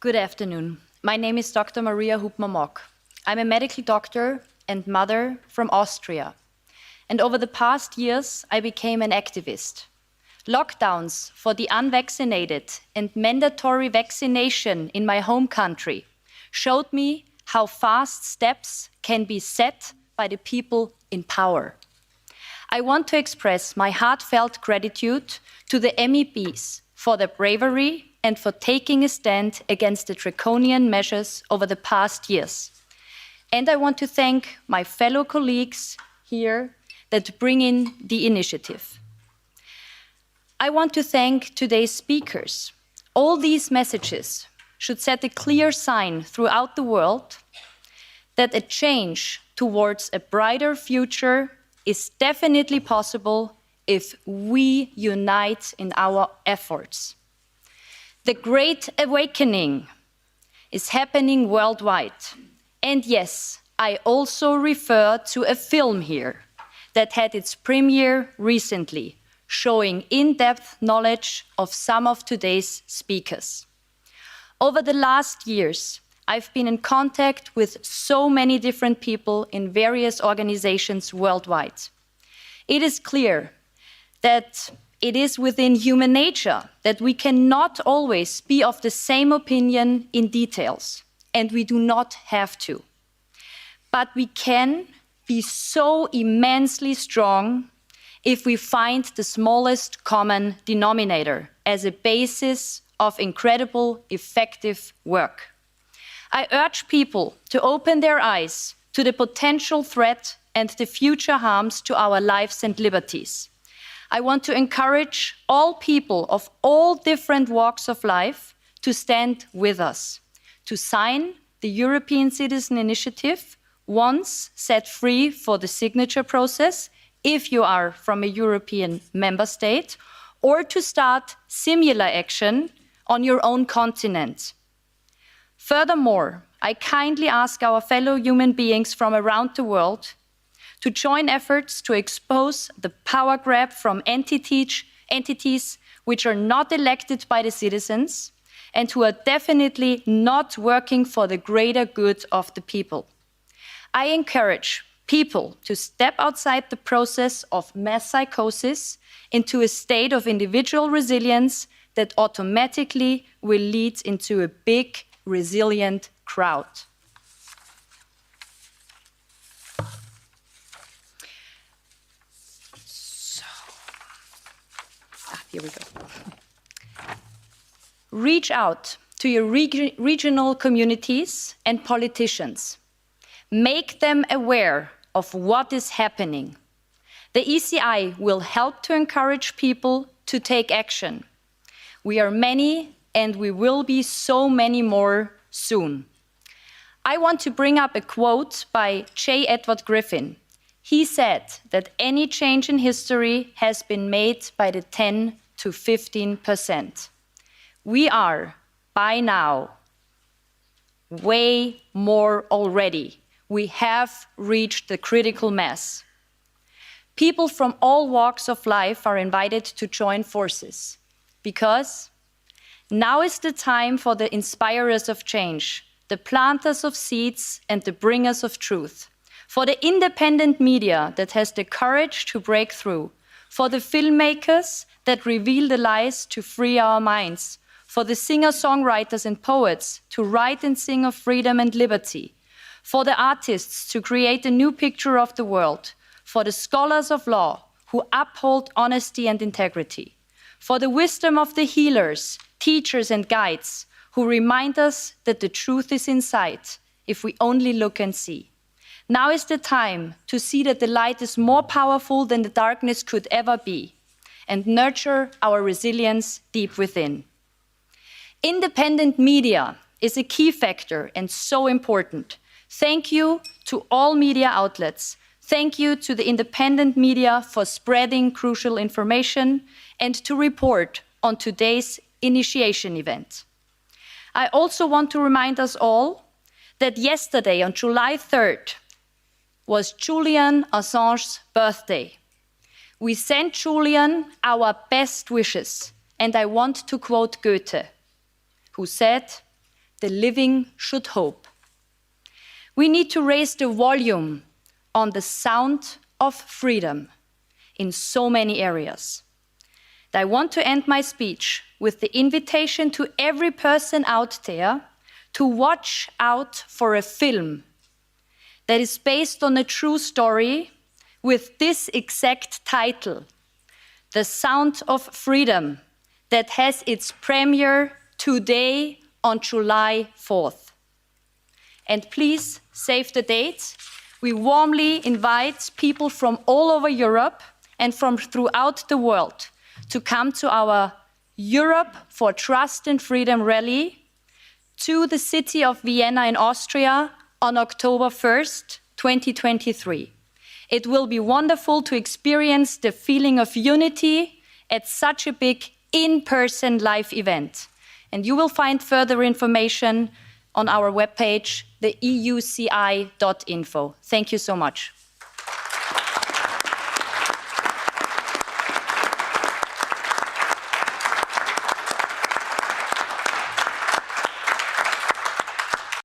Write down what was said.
Good afternoon. My name is Dr. Maria Hubmer-Mock. I'm a medical doctor and mother from Austria. And over the past years, I became an activist. Lockdowns for the unvaccinated and mandatory vaccination in my home country showed me how fast steps can be set by the people in power. I want to express my heartfelt gratitude to the MEPs for their bravery and for taking a stand against the draconian measures over the past years. And I want to thank my fellow colleagues here that bring in the initiative. I want to thank today's speakers. All these messages should set a clear sign throughout the world that a change towards a brighter future is definitely possible if we unite in our efforts. The Great Awakening is happening worldwide. And yes, I also refer to a film here that had its premiere recently, showing in-depth knowledge of some of today's speakers. Over the last years, I've been in contact with so many different people in various organizations worldwide. It is clear that it is within human nature that we cannot always be of the same opinion in details, and we do not have to. But we can be so immensely strong if we find the smallest common denominator as a basis of incredible, effective work. I urge people to open their eyes to the potential threat and the future harms to our lives and liberties. I want to encourage all people of all different walks of life to stand with us, to sign the European Citizen Initiative once set free for the signature process, if you are from a European member state, or to start similar action on your own continent. Furthermore, I kindly ask our fellow human beings from around the world to join efforts to expose the power grab from entities which are not elected by the citizens and who are definitely not working for the greater good of the people. I encourage people to step outside the process of mass psychosis into a state of individual resilience that automatically will lead into a big, resilient crowd. Here we go. Reach out to your regional communities and politicians. Make them aware of what is happening. The ECI will help to encourage people to take action. We are many, and we will be so many more soon. I want to bring up a quote by J. Edward Griffin. He said that any change in history has been made by the 10 to 15%. We are, by now, way more already. We have reached the critical mass. People from all walks of life are invited to join forces, because now is the time for the inspirers of change, the planters of seeds and the bringers of truth, for the independent media that has the courage to break through, for the filmmakers that reveal the lies to free our minds, for the singer-songwriters and poets to write and sing of freedom and liberty, for the artists to create a new picture of the world, for the scholars of law who uphold honesty and integrity, for the wisdom of the healers, teachers and guides who remind us that the truth is in sight if we only look and see. Now is the time to see that the light is more powerful than the darkness could ever be, and nurture our resilience deep within. Independent media is a key factor and so important. Thank you to all media outlets. Thank you to the independent media for spreading crucial information and to report on today's initiation event. I also want to remind us all that yesterday, on July 3rd, was Julian Assange's birthday. We sent Julian our best wishes, and I want to quote Goethe, who said, the living should hope. We need to raise the volume on the sound of freedom in so many areas. And I want to end my speech with the invitation to every person out there to watch out for a film that is based on a true story with this exact title, The Sound of Freedom, that has its premiere today on July 4th. And please save the date. We warmly invite people from all over Europe and from throughout the world to come to our Europe for Trust and Freedom rally to the city of Vienna in Austria on October 1st, 2023. It will be wonderful to experience the feeling of unity at such a big in-person live event. And you will find further information on our webpage, the euci.info. Thank you so much.